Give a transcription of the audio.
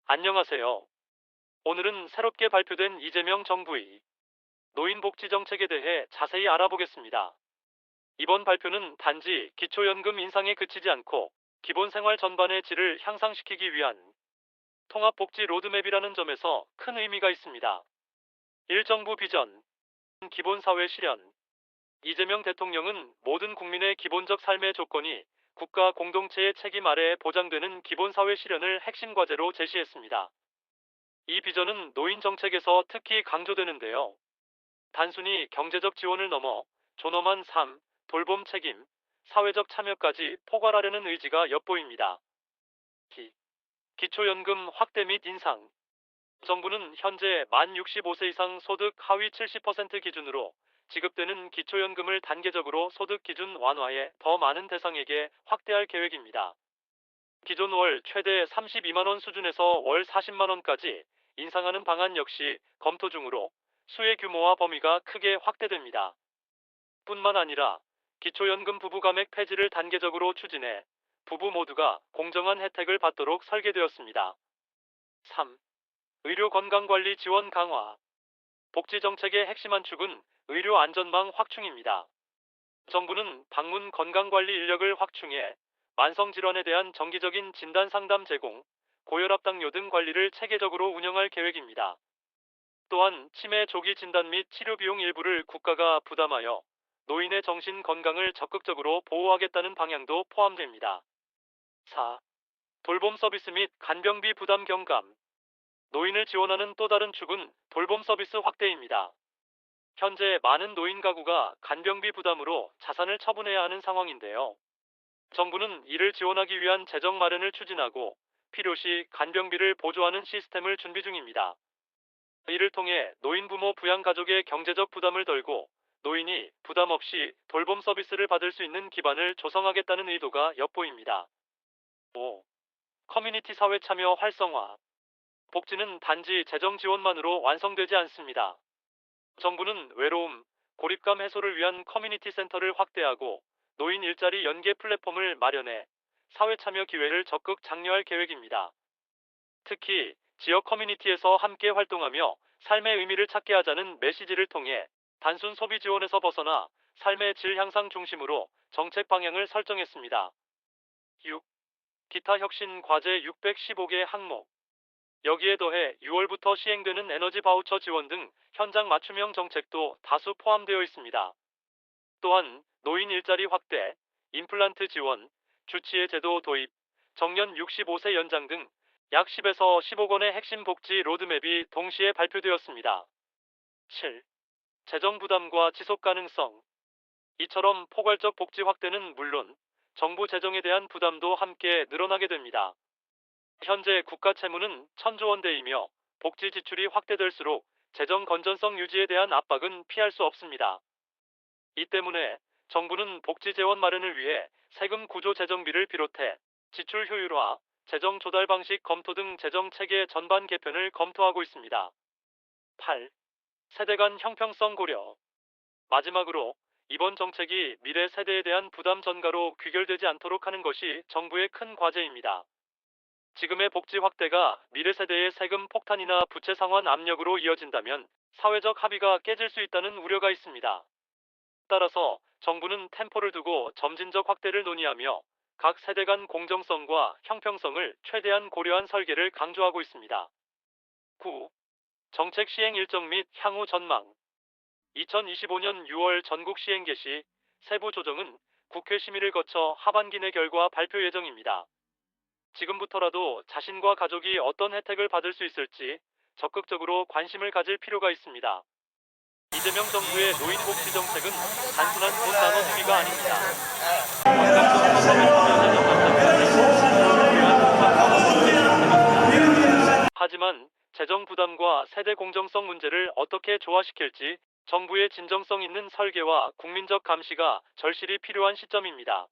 안녕하세요. 오늘은 새롭게 발표된 이재명 정부의 노인복지 정책에 대해 자세히 알아보겠습니다. 이번 발표는 단지 기초연금 인상에 그치지 않고 기본 생활 전반의 질을 향상시키기 위한 통합복지 로드맵이라는 점에서 큰 의미가 있습니다. 1정부 비전, 기본사회 실현. 이재명 대통령은 모든 국민의 기본적 삶의 조건이 국가 공동체의 책임 아래에 보장되는 기본사회 실현을 핵심 과제로 제시했습니다. 이 비전은 노인 정책에서 특히 강조되는데요. 단순히 경제적 지원을 넘어 존엄한 삶, 돌봄 책임, 사회적 참여까지 포괄하려는 의지가 엿보입니다. 기초연금 확대 및 인상. 정부는 현재 만 65세 이상 소득 하위 70% 기준으로 지급되는 기초연금을 단계적으로 소득 기준 완화해 더 많은 대상에게 확대할 계획입니다. 기존 월 최대 32만 원 수준에서 월 40만 원까지 인상하는 방안 역시 검토 중으로 수혜 규모와 범위가 크게 확대됩니다. 뿐만 아니라 기초연금 부부 감액 폐지를 단계적으로 추진해 부부 모두가 공정한 혜택을 받도록 설계되었습니다. 3. 의료 건강관리 지원 강화. 복지정책의 핵심 한 축은 의료 안전망 확충입니다. 정부는 방문 건강관리 인력을 확충해 만성질환에 대한 정기적인 진단 상담 제공, 고혈압 당뇨 등 관리를 체계적으로 운영할 계획입니다. 또한 치매 조기 진단 및 치료 비용 일부를 국가가 부담하여 노인의 정신 건강을 적극적으로 보호하겠다는 방향도 포함됩니다. 4. 돌봄 서비스 및 간병비 부담 경감. 노인을 지원하는 또 다른 축은 돌봄 서비스 확대입니다. 현재 많은 노인 가구가 간병비 부담으로 자산을 처분해야 하는 상황인데요. 정부는 이를 지원하기 위한 재정 마련을 추진하고 필요시 간병비를 보조하는 시스템을 준비 중입니다. 이를 통해 노인 부모 부양 가족의 경제적 부담을 덜고 노인이 부담 없이 돌봄 서비스를 받을 수 있는 기반을 조성하겠다는 의도가 엿보입니다. 5. 커뮤니티 사회 참여 활성화. 복지는 단지 재정 지원만으로 완성되지 않습니다. 정부는 외로움, 고립감 해소를 위한 커뮤니티 센터를 확대하고 노인 일자리 연계 플랫폼을 마련해 사회 참여 기회를 적극 장려할 계획입니다. 특히 지역 커뮤니티에서 함께 활동하며 삶의 의미를 찾게 하자는 메시지를 통해 단순 소비 지원에서 벗어나 삶의 질 향상 중심으로 정책 방향을 설정했습니다. 6. 기타 혁신 과제 615개 항목. 여기에 더해 6월부터 시행되는 에너지 바우처 지원 등 현장 맞춤형 정책도 다수 포함되어 있습니다. 또한 노인 일자리 확대, 임플란트 지원, 주치의 제도 도입, 정년 65세 연장 등 약 10에서 15억 원의 핵심 복지 로드맵이 동시에 발표되었습니다. 7. 재정 부담과 지속 가능성. 이처럼 포괄적 복지 확대는 물론 정부 재정에 대한 부담도 함께 늘어나게 됩니다. 현재 국가 채무는 1,000조 원대이며 복지 지출이 확대될수록 재정 건전성 유지에 대한 압박은 피할 수 없습니다. 이 때문에 정부는 복지 재원 마련을 위해 세금 구조 재정비를 비롯해 지출 효율화, 재정 조달 방식 검토 등 재정 체계 전반 개편을 검토하고 있습니다. 8. 세대 간 형평성 고려. 마지막으로 이번 정책이 미래 세대에 대한 부담 전가로 귀결되지 않도록 하는 것이 정부의 큰 과제입니다. 지금의 복지 확대가 미래 세대의 세금 폭탄이나 부채 상환 압력으로 이어진다면 사회적 합의가 깨질 수 있다는 우려가 있습니다. 따라서 정부는 템포를 두고 점진적 확대를 논의하며 각 세대 간 공정성과 형평성을 최대한 고려한 설계를 강조하고 있습니다. 9. 정책 시행 일정 및 향후 전망. 2025년 6월 전국 시행 개시, 세부 조정은 국회 심의를 거쳐 하반기 내 결과 발표 예정입니다. 지금부터라도 자신과 가족이 어떤 혜택을 받을 수 있을지 적극적으로 관심을 가질 필요가 있습니다. 이재명 정부의 노인복지 정책은 단순한 돈 나눠주기가 아닙니다. 하지만 재정 부담과 세대 공정성 문제를 어떻게 조화시킬지 정부의 진정성 있는 설계와 국민적 감시가 절실히 필요한 시점입니다.